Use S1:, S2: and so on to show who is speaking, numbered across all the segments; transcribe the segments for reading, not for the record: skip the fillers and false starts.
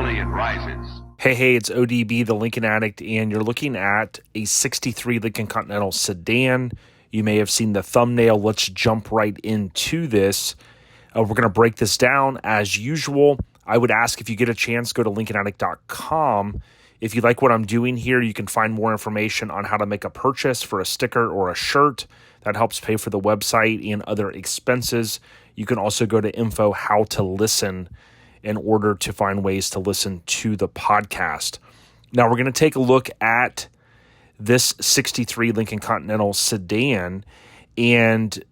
S1: Slowly it rises.
S2: Hey, it's ODB, the Lincoln Addict, and you're looking at a 63 Lincoln Continental Sedan. You may have seen the thumbnail. Let's jump right into this. We're going to break this down as usual. I would ask if you get a chance, go to LincolnAddict.com. If you like what I'm doing here, you can find more information on how to make a purchase for a sticker or a shirt. That helps pay for the website and other expenses. You can also go to info how to listen in order to find ways to listen to the podcast. Now we're going to take a look at this 63 Lincoln Continental Sedan, and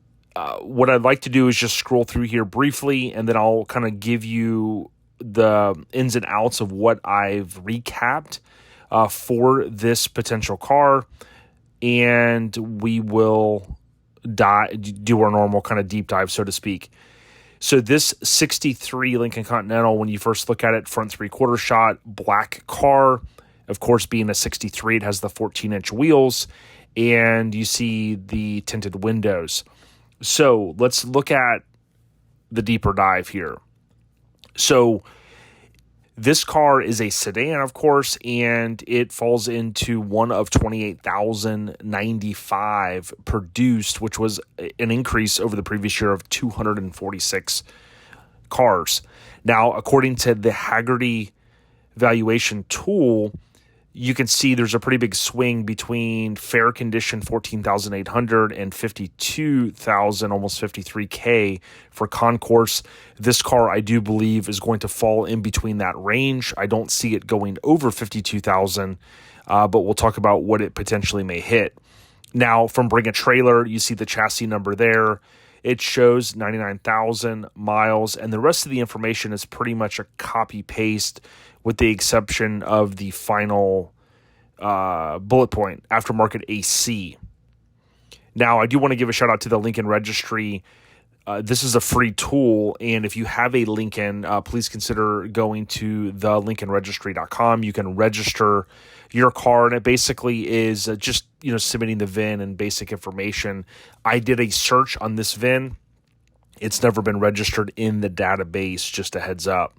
S2: what I'd like to do is just scroll through here briefly, and then I'll kind of give you the ins and outs of what I've recapped for this potential car, and we will do our normal kind of deep dive, so to speak. So this 63 Lincoln Continental, when you first look at it, front three-quarter shot, black car. Of course, being a 63, it has the 14-inch wheels, and you see the tinted windows. So let's look at the deeper dive here. So this car is a sedan, of course, and it falls into one of 28,095 produced, which was an increase over the previous year of 246 cars. Now, according to the Hagerty valuation tool, you can see there's a pretty big swing between fair condition 14,800 and 52,000, almost 53K for concourse. This car, I do believe, is going to fall in between that range. I don't see it going over 52,000, but we'll talk about what it potentially may hit. Now, from Bring a Trailer, you see the chassis number there. It shows 99,000 miles, and the rest of the information is pretty much a copy-paste with the exception of the final bullet point, aftermarket AC. Now, I do want to give a shout-out to the Lincoln Registry. This is a free tool, and if you have a Lincoln, please consider going to thelincolnregistry.com. You can register your car, and it basically is just submitting the VIN and basic information. I did a search on this VIN. It's never been registered in the database, just a heads up.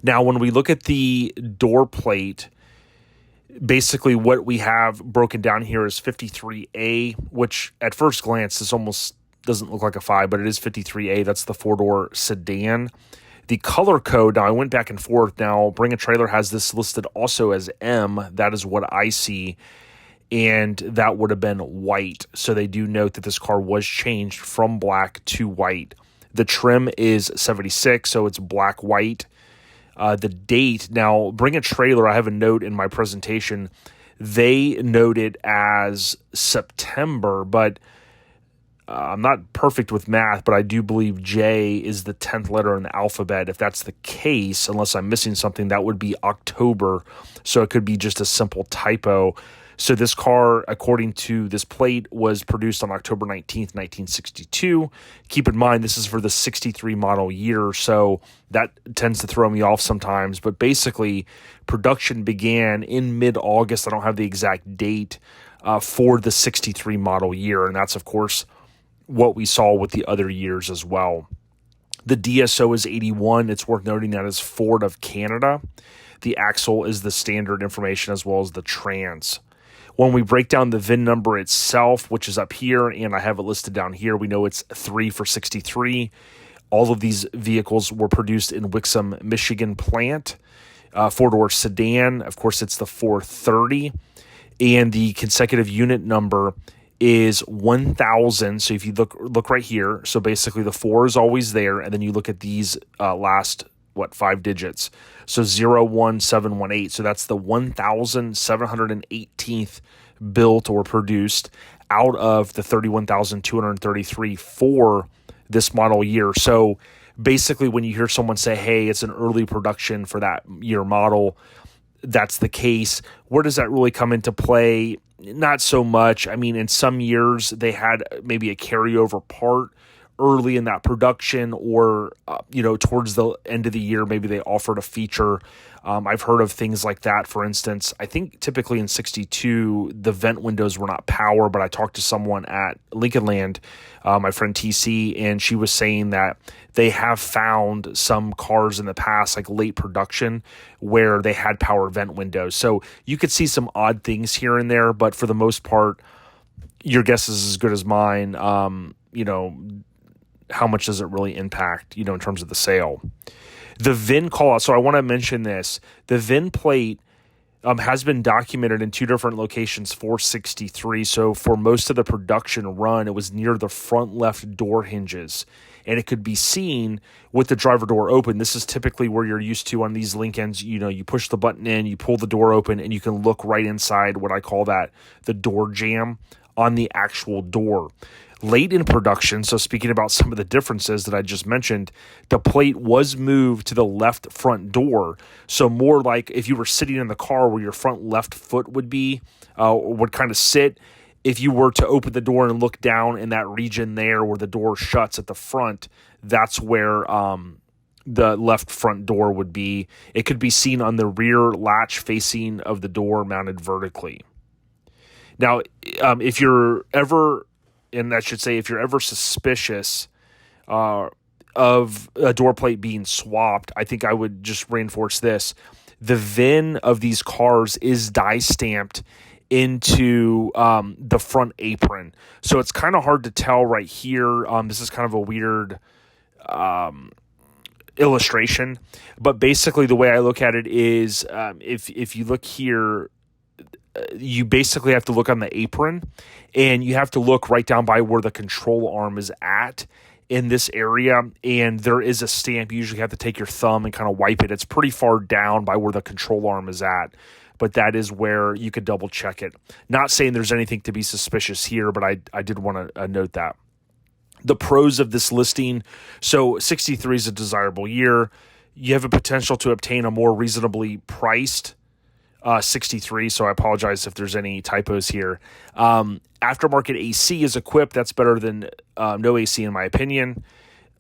S2: Now, when we look at the door plate, basically what we have broken down here is 53A, which at first glance, this almost doesn't look like a 5, but it is 53A. That's the four-door sedan. The color code, now I went back and forth. Now, Bring a Trailer has this listed also as M. That is what I see, and that would have been white. So they do note that this car was changed from black to white. The trim is 76, so it's black-white. The date, now Bring a Trailer, I have a note in my presentation. They note it as September, but I'm not perfect with math, but I do believe J is the 10th letter in the alphabet. If that's the case, unless I'm missing something, that would be October. So it could be just a simple typo. So this car, according to this plate, was produced on October 19th, 1962. Keep in mind, this is for the 63 model year, so that tends to throw me off sometimes. But basically, production began in mid-August. I don't have the exact date for the 63 model year, and that's, of course, what we saw with the other years as well. The DSO is 81. It's worth noting that is Ford of Canada. The axle is the standard information as well as the trans. When we break down the VIN number itself, which is up here, and I have it listed down here, we know it's 3 for 63. All of these vehicles were produced in Wixom, Michigan plant. Four-door sedan, of course, it's the 430. And the consecutive unit number is 1,000. So if you look right here, so basically the 4 is always there, and then you look at these last 5 digits. So 01718. So that's the 1,718th built or produced out of the 31,233 for this model year. So basically when you hear someone say, hey, it's an early production for that year model, that's the case. Where does that really come into play? Not so much. I mean, in some years they had maybe a carryover part early in that production, or towards the end of the year, maybe they offered a feature. I've heard of things like that. For instance, I think typically in 62, the vent windows were not power, but I talked to someone at Lincoln Land, my friend TC, and she was saying that they have found some cars in the past, like late production, where they had power vent windows. So you could see some odd things here and there, but for the most part, your guess is as good as mine. How much does it really impact, in terms of the sale? The VIN call out. So I want to mention this. The VIN plate has been documented in 2 different locations for 63. So for most of the production run, it was near the front left door hinges, and it could be seen with the driver door open. This is typically where you're used to on these Lincolns. You push the button in, you pull the door open, and you can look right inside what I call the door jamb on the actual door. Late in production, so speaking about some of the differences that I just mentioned, the plate was moved to the left front door. So more like if you were sitting in the car where your front left foot would be, would kind of sit. If you were to open the door and look down in that region there where the door shuts at the front, that's where the left front door would be. It could be seen on the rear latch facing of the door mounted vertically. Now, if you're ever suspicious of a door plate being swapped, I think I would just reinforce this. The VIN of these cars is die stamped into the front apron. So it's kind of hard to tell right here. This is kind of a weird illustration, but basically the way I look at it is if you look here, you basically have to look on the apron, and you have to look right down by where the control arm is at in this area, and there is a stamp. You usually have to take your thumb and kind of wipe it. It's pretty far down by where the control arm is at, but that is where you could double check it. Not saying there's anything to be suspicious here, but I did want to note that. The pros of this listing. So 63 is a desirable year. You have a potential to obtain a more reasonably priced 63, so I apologize if there's any typos here. Aftermarket AC is equipped. That's better than no AC in my opinion.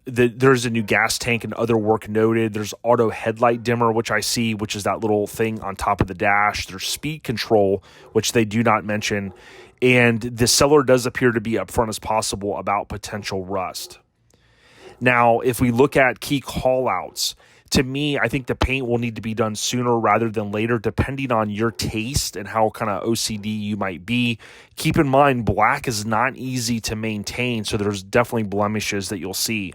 S2: There's a new gas tank and other work noted. There's auto headlight dimmer, which I see, which is that little thing on top of the dash. There's speed control, which they do not mention. And the seller does appear to be upfront as possible about potential rust. Now, if we look at key callouts, to me, I think the paint will need to be done sooner rather than later, depending on your taste and how kind of OCD you might be. Keep in mind, black is not easy to maintain, so there's definitely blemishes that you'll see.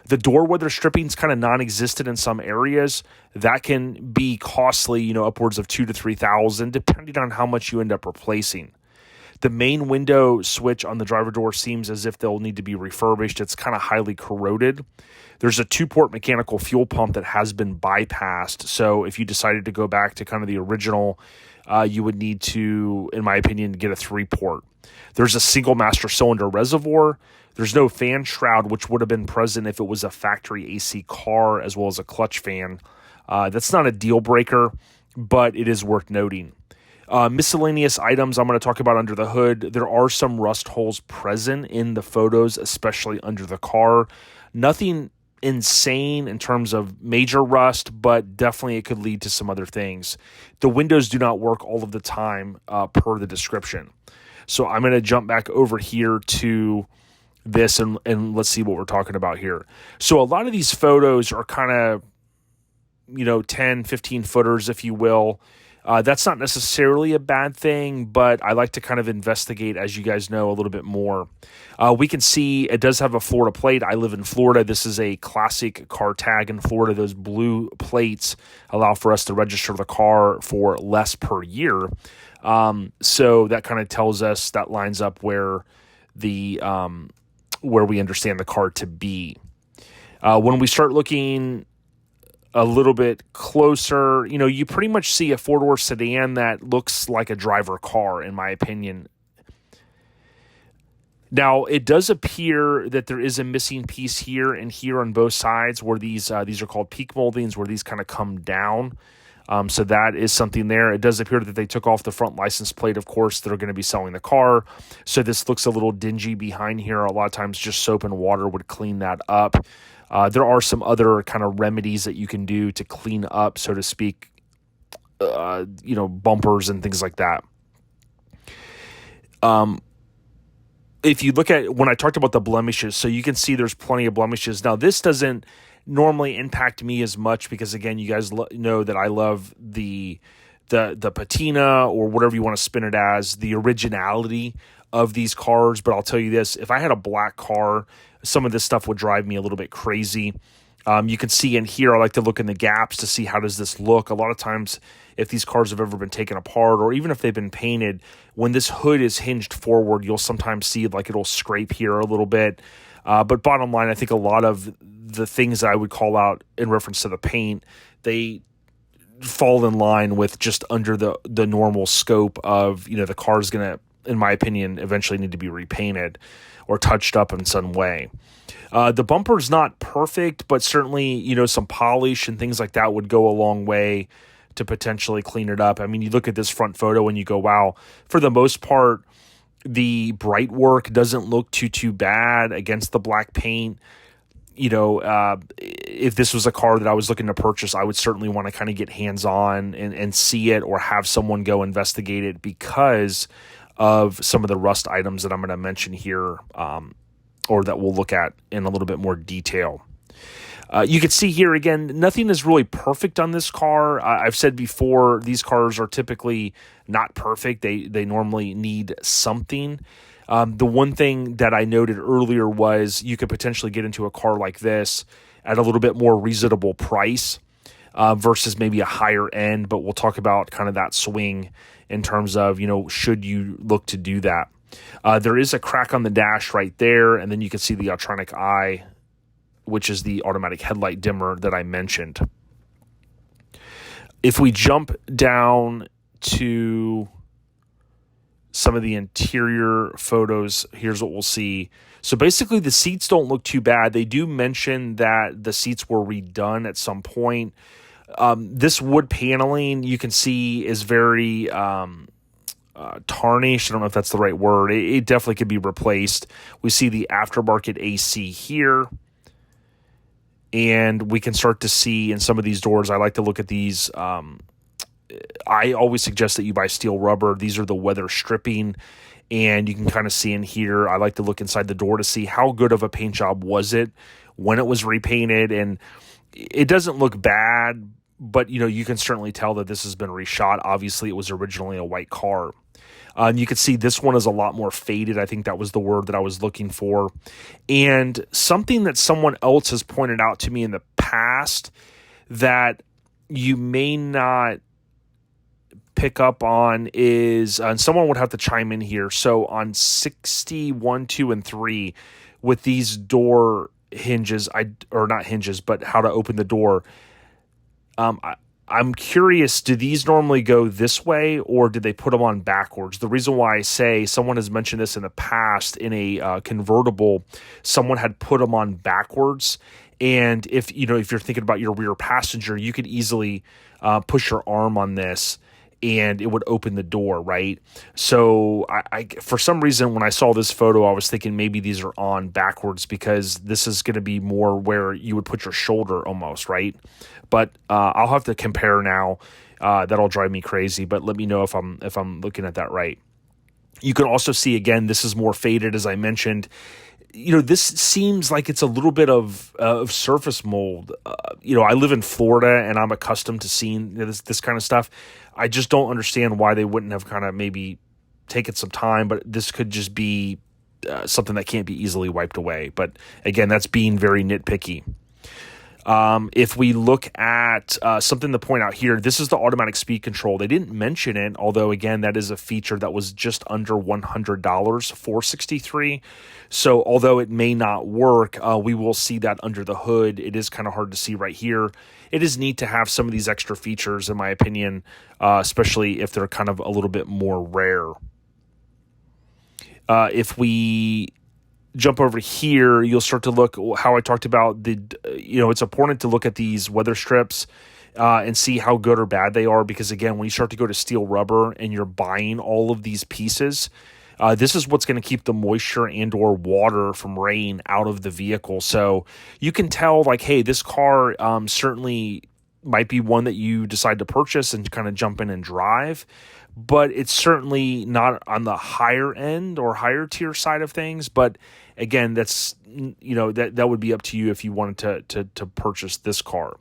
S2: The door weather stripping is kind of non-existent in some areas. That can be costly, upwards of $2,000 to $3,000, depending on how much you end up replacing. The main window switch on the driver door seems as if they'll need to be refurbished. It's kind of highly corroded. There's a 2-port mechanical fuel pump that has been bypassed. So if you decided to go back to kind of the original, you would need to, in my opinion, get a 3-port. There's a single master cylinder reservoir. There's no fan shroud, which would have been present if it was a factory AC car, as well as a clutch fan. That's not a deal breaker, but it is worth noting. Miscellaneous items I'm going to talk about under the hood. There are some rust holes present in the photos, especially under the car. Nothing insane in terms of major rust, but definitely it could lead to some other things. The windows do not work all of the time per the description. So I'm going to jump back over here to this and let's see what we're talking about here. So a lot of these photos are kind of, 10, 15 footers, if you will. That's not necessarily a bad thing, but I like to kind of investigate, as you guys know, a little bit more. We can see it does have a Florida plate. I live in Florida. This is a classic car tag in Florida. Those blue plates allow for us to register the car for less per year. So that kind of tells us, that lines up where we understand the car to be. When we start looking a little bit closer, you pretty much see a 4-door sedan that looks like a driver car, in my opinion. Now, it does appear that there is a missing piece here and here on both sides, where these are called peak moldings, where these kind of come down. So that is something there. It does appear that they took off the front license plate, of course. They're going to be selling the car. So this looks a little dingy behind here. A lot of times just soap and water would clean that up. There are some other kind of remedies that you can do to clean up, so to speak, bumpers and things like that. If you look at when I talked about the blemishes, so you can see there's plenty of blemishes. Now, this doesn't normally impact me as much because, again, you guys know that I love the patina, or whatever you want to spin it as, the originality of these cars. But I'll tell you this, if I had a black car, some of this stuff would drive me a little bit crazy. You can see in here, I like to look in the gaps to see how does this look. A lot of times, if these cars have ever been taken apart, or even if they've been painted, when this hood is hinged forward, you'll sometimes see like it'll scrape here a little bit. But bottom line, I think a lot of the things that I would call out in reference to the paint, they fall in line with just under the normal scope of, the car is going to, in my opinion, eventually need to be repainted or touched up in some way. The bumper's not perfect, but certainly, some polish and things like that would go a long way to potentially clean it up. I mean, you look at this front photo and you go, wow, for the most part, the bright work doesn't look too bad against the black paint. If this was a car that I was looking to purchase, I would certainly want to kind of get hands-on and see it, or have someone go investigate it because of some of the rust items that I'm going to mention here, or that we'll look at in a little bit more detail. You can see here, again, nothing is really perfect on this car. I've said before, these cars are typically not perfect. They normally need something. The one thing that I noted earlier was you could potentially get into a car like this at a little bit more reasonable price versus maybe a higher end, but we'll talk about kind of that swing in terms of, should you look to do that. There is a crack on the dash right there, and then you can see the Autronic eye, which is the automatic headlight dimmer that I mentioned. If we jump down to some of the interior photos, here's what we'll see. So basically the seats don't look too bad. They do mention that the seats were redone at some point. This wood paneling you can see is very tarnished. I don't know if that's the right word. It definitely could be replaced. We see the aftermarket AC here. And we can start to see in some of these doors, I like to look at these. I always suggest that you buy steel rubber. These are the weather stripping. And you can kind of see in here, I like to look inside the door to see how good of a paint job was it when it was repainted. And it doesn't look bad, but you can certainly tell that this has been reshot. Obviously, it was originally a white car. And you can see this one is a lot more faded. I think that was the word that I was looking for. And something that someone else has pointed out to me in the past that you may not pick up on is, and someone would have to chime in here. So on 61, 2, and 3, with these door hinges, or not hinges, but how to open the door, I'm curious, do these normally go this way, or did they put them on backwards? The reason why I say, someone has mentioned this in the past, in a convertible, someone had put them on backwards. And if you're thinking about your rear passenger, you could easily push your arm on this and it would open the door, right? So I for some reason, when I saw this photo, I was thinking maybe these are on backwards because this is going to be more where you would put your shoulder almost, right? But I'll have to compare now. That'll drive me crazy, but let me know if I'm looking at that right. You can also see, again, this is more faded, as I mentioned. This seems like it's a little bit of surface mold. I live in Florida, and I'm accustomed to seeing this kind of stuff. I just don't understand why they wouldn't have kind of maybe taken some time, but this could just be something that can't be easily wiped away. But again, that's being very nitpicky. If we look at something to point out here, this is the automatic speed control. They didn't mention it, although, again, that is a feature that was just under $100, $463. So although it may not work, we will see that under the hood. It is kind of hard to see right here. It is neat to have some of these extra features, in my opinion, especially if they're kind of a little bit more rare. If we jump over here, you'll start to look how I talked about it's important to look at these weather strips. and see how good or bad they are. Because again, when you start to go to steel rubber and you're buying all of these pieces, this is what's going to keep the moisture and or water from rain out of the vehicle. So you can tell, like, hey, this car certainly might be one that you decide to purchase and kind of jump in and drive, but it's certainly not on the higher end or higher tier side of things. But again, that's, that would be up to you if you wanted to purchase this car.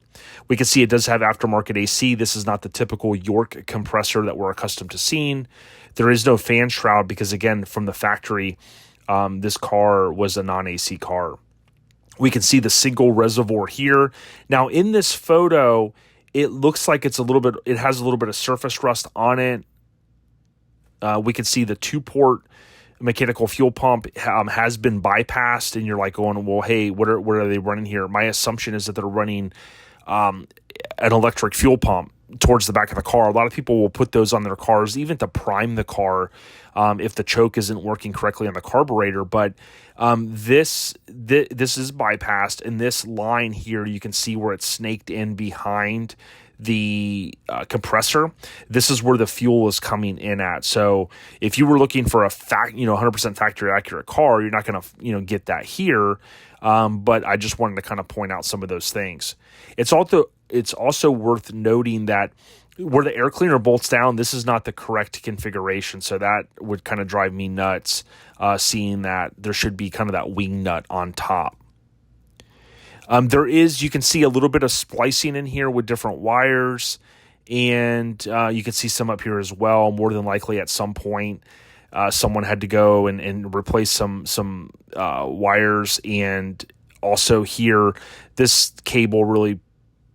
S2: We can see it does have aftermarket AC. This is not the typical York compressor that we're accustomed to seeing. There is no fan shroud because, again, from the factory, this car was a non-AC car. We can see the single reservoir here. Now, in this photo, it looks like it has a little bit of surface rust on it. We can see the 2-port mechanical fuel pump has been bypassed, and you're like going, well, hey, what are they running here? My assumption is that they're running an electric fuel pump towards the back of the car. A lot of people will put those on their cars, even to prime the car, if the choke isn't working correctly on the carburetor. But this is bypassed, and this line here, you can see where it's snaked in behind the compressor. This is where the fuel is coming in at. So if you were looking for a 100% factory accurate car, you're not going to get that here. But I just wanted to kind of point out some of those things. It's also worth noting that where the air cleaner bolts down, this is not the correct configuration. So that would kind of drive me nuts, seeing that there should be kind of that wing nut on top. You can see a little bit of splicing in here with different wires, and you can see some up here as well. More than likely at some point, someone had to go and replace some wires. And also here, this cable really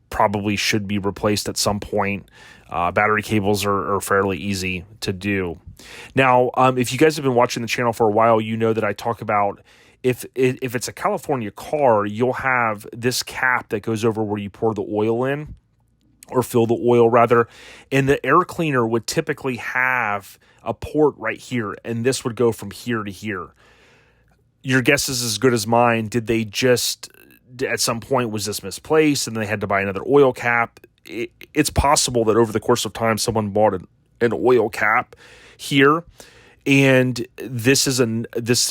S2: probably should be replaced at some point. Battery cables are fairly easy to do. Now, if you guys have been watching the channel for a while, you know that I talk about if it's a California car, you'll have this cap that goes over where you pour the oil in, or fill the oil rather, and the air cleaner would typically have a port right here, and this would go from here to here. Your guess is as good as mine. Did they just, at some point, was this misplaced and they had to buy another oil cap? It's possible that over the course of time, someone bought an oil cap here. And this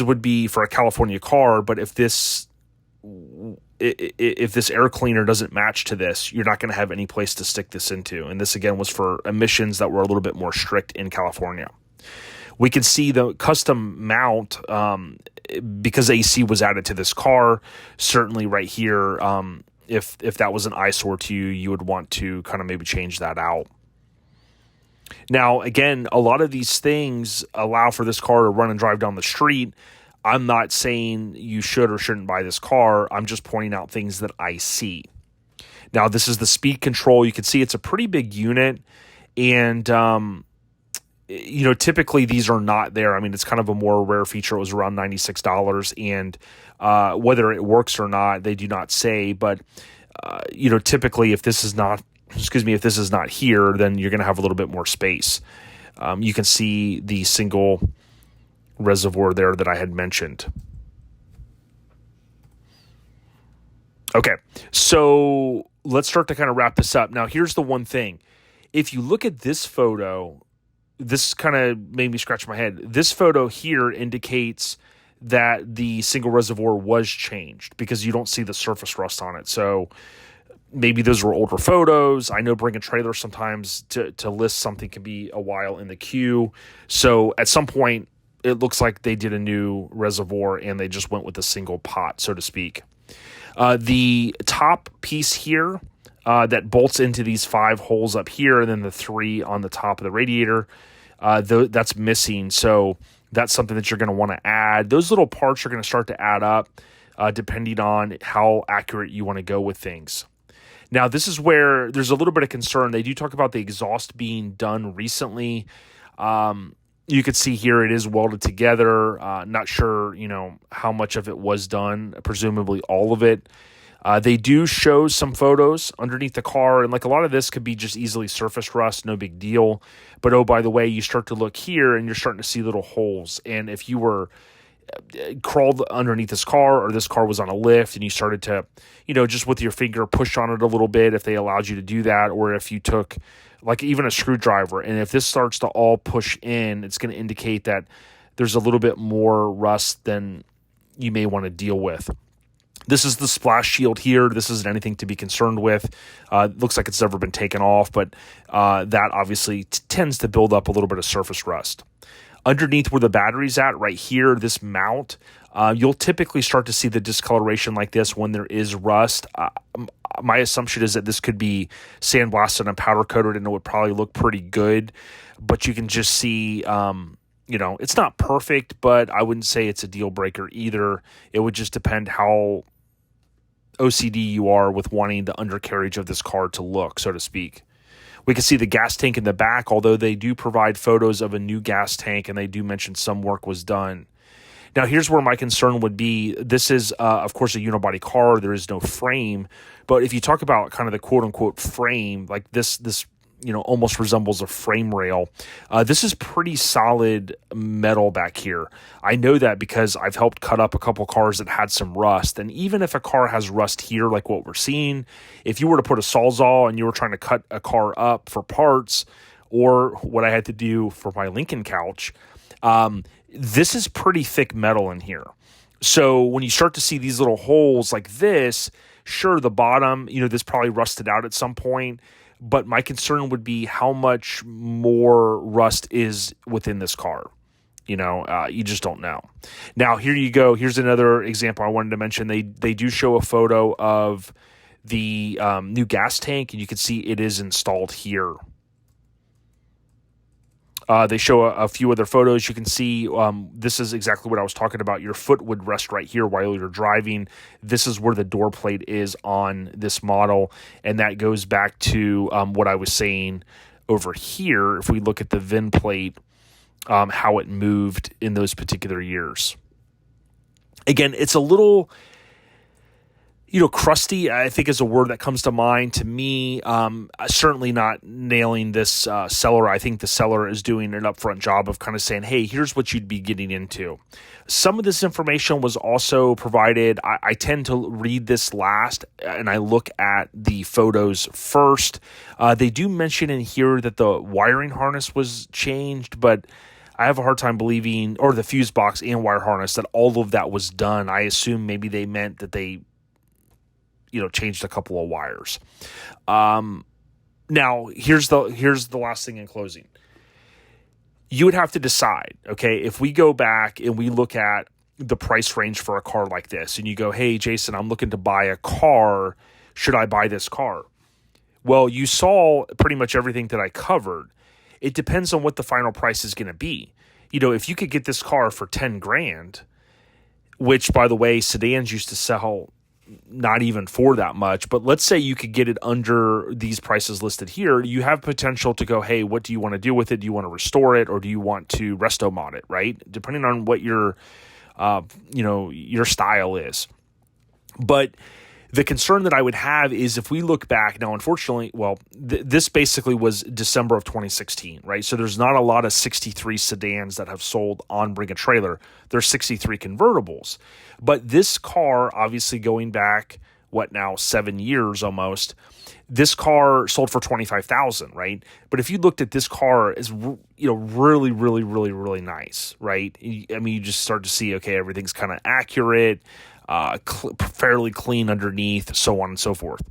S2: would be for a California car, but if this air cleaner doesn't match to this, you're not going to have any place to stick this into. And this, again, was for emissions that were a little bit more strict in California. We can see the custom mount, because AC was added to this car, certainly right here. If that was an eyesore to you, you would want to kind of maybe change that out. Now, again, a lot of these things allow for this car to run and drive down the street. I'm not saying you should or shouldn't buy this car. I'm just pointing out things that I see. Now, this is the speed control. You can see it's a pretty big unit, and typically these are not there. I mean, it's kind of a more rare feature. It was around $96, and whether it works or not, they do not say. But typically, if this is not here, then you're going to have a little bit more space. You can see the single reservoir there that I had mentioned. Okay, so let's start to kind of wrap this up. Now, here's the one thing. If you look at this photo, this kind of made me scratch my head. This photo here indicates that the single reservoir was changed because you don't see the surface rust on it. So maybe those were older photos. I know bring a trailer sometimes to list something can be a while in the queue. So at some point, it looks like they did a new reservoir and they just went with a single pot, so to speak. The top piece here that bolts into these 5 holes up here, and then the 3 on the top of the radiator, that's missing. So that's something that you're going to want to add. Those little parts are going to start to add up depending on how accurate you want to go with things. Now, this is where there's a little bit of concern. They do talk about the exhaust being done recently. You could see here it is welded together. Not sure, how much of it was done. Presumably all of it. They do show some photos underneath the car, and like a lot of this could be just easily surface rust, no big deal. But oh, by the way, you start to look here, and you're starting to see little holes. And if you were crawled underneath this car, or this car was on a lift and you started to, just with your finger push on it a little bit, if they allowed you to do that, or if you took like even a screwdriver, and if this starts to all push in, it's going to indicate that there's a little bit more rust than you may want to deal with. This is the splash shield here. This isn't anything to be concerned with. It looks like it's never been taken off, but that obviously tends to build up a little bit of surface rust. Underneath where the battery's at, right here, this mount, you'll typically start to see the discoloration like this when there is rust. My assumption is that this could be sandblasted and powder coated, and it would probably look pretty good. But you can just see, it's not perfect, but I wouldn't say it's a deal breaker either. It would just depend how OCD you are with wanting the undercarriage of this car to look, so to speak. We can see the gas tank in the back, although they do provide photos of a new gas tank, and they do mention some work was done. Now, here's where my concern would be. This is, of course, a unibody car. There is no frame. But if you talk about kind of the quote-unquote frame, like this almost resembles a frame rail. This is pretty solid metal back here. I know that because I've helped cut up a couple cars that had some rust. And even if a car has rust here, like what we're seeing, if you were to put a Sawzall and you were trying to cut a car up for parts, or what I had to do for my Lincoln couch, this is pretty thick metal in here. So when you start to see these little holes like this, sure, the bottom, this probably rusted out at some point. But my concern would be how much more rust is within this car. You just don't know. Now, here you go. Here's another example I wanted to mention. They do show a photo of the new gas tank, and you can see it is installed here. They show a few other photos. You can see this is exactly what I was talking about. Your foot would rest right here while you're driving. This is where the door plate is on this model, and that goes back to what I was saying over here. If we look at the VIN plate, how it moved in those particular years. Again, it's a little crusty, I think, is a word that comes to mind to me. Certainly not nailing this seller. I think the seller is doing an upfront job of kind of saying, hey, here's what you'd be getting into. Some of this information was also provided. I tend to read this last, and I look at the photos first. They do mention in here that the wiring harness was changed, but I have a hard time believing, or the fuse box and wire harness, that all of that was done. I assume maybe they meant that they changed a couple of wires. Now, here's the last thing in closing. You would have to decide, okay, if we go back and we look at the price range for a car like this, and you go, hey, Jason, I'm looking to buy a car. Should I buy this car? Well, you saw pretty much everything that I covered. It depends on what the final price is going to be. If you could get this car for $10,000, which, by the way, sedans used to sell not even for that much, but let's say you could get it under these prices listed here, you have potential to go, hey, what do you want to do with it? Do you want to restore it, or do you want to resto mod it, right? Depending on what your style is. But the concern that I would have is if we look back now, unfortunately, this basically was December of 2016, right? So there's not a lot of 63 sedans that have sold on Bring a Trailer. There's 63 convertibles. But this car, obviously going back, 7 years almost, this car sold for $25,000, right? But if you looked at this car, is really, really, really, really nice, right? I mean, you just start to see, okay, everything's kind of accurate, fairly clean underneath, so on and so forth.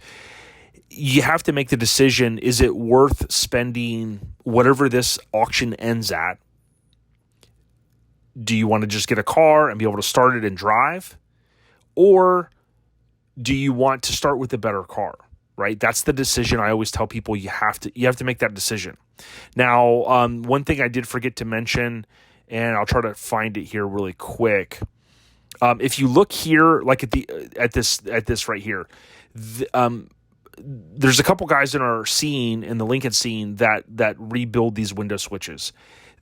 S2: You have to make the decision, is it worth spending whatever this auction ends at? Do you want to just get a car and be able to start it and drive? Or do you want to start with a better car, right? That's the decision I always tell people you have to make that decision. Now, one thing I did forget to mention, and I'll try to find it here really quick. If you look here, like at this right here, there's a couple guys in our scene, in the Lincoln scene, that rebuild these window switches.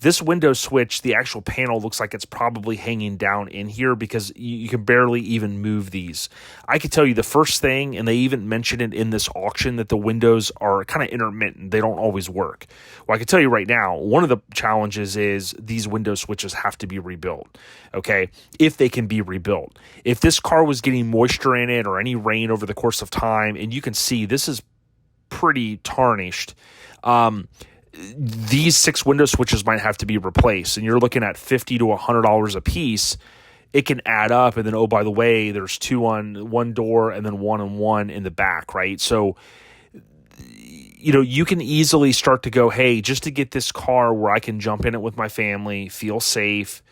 S2: This window switch, the actual panel looks like it's probably hanging down in here because you can barely even move these. I can tell you the first thing, and they even mentioned it in this auction, that the windows are kind of intermittent. They don't always work. Well, I can tell you right now, one of the challenges is these window switches have to be rebuilt, okay, if they can be rebuilt. If this car was getting moisture in it or any rain over the course of time, and you can see this is pretty tarnished, these 6 window switches might have to be replaced, and you're looking at $50 to $100 a piece. It can add up, and then, oh, by the way, there's 2 on one door and then 1 on one in the back, right? So, you can easily start to go, hey, just to get this car where I can jump in it with my family, feel safe,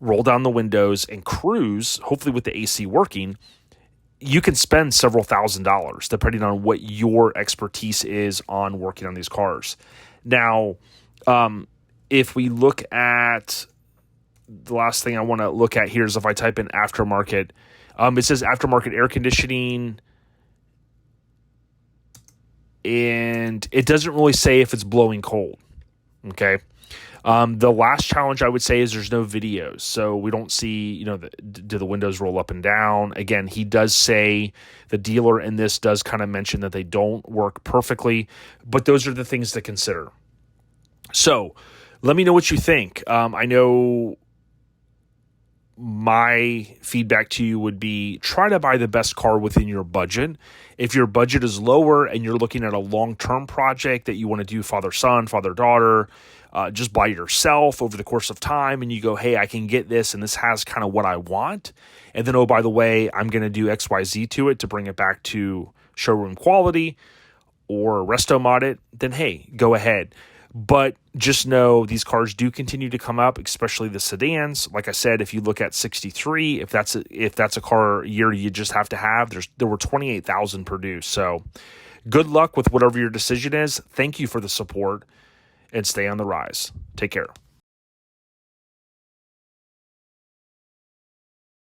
S2: roll down the windows, and cruise, hopefully with the AC working, you can spend several $1,000s depending on what your expertise is on working on these cars. Now, if we look at the last thing I want to look at here is if I type in aftermarket, it says aftermarket air conditioning, and it doesn't really say if it's blowing cold. Okay. The last challenge I would say is there's no videos. So we don't see, do the windows roll up and down? Again, he does say, the dealer in this does kind of mention that they don't work perfectly, but those are the things to consider. So let me know what you think. I know my feedback to you would be try to buy the best car within your budget. If your budget is lower and you're looking at a long-term project that you want to do father-son, father-daughter, just by yourself over the course of time, and you go, hey, I can get this, and this has kind of what I want. And then, oh, by the way, I'm going to do XYZ to it to bring it back to showroom quality or resto mod it, then hey, go ahead. But just know these cars do continue to come up, especially the sedans. Like I said, if you look at 63, if that's a car year you just have to have, there were 28,000 produced. So good luck with whatever your decision is. Thank you for the support, and stay on the rise. Take care.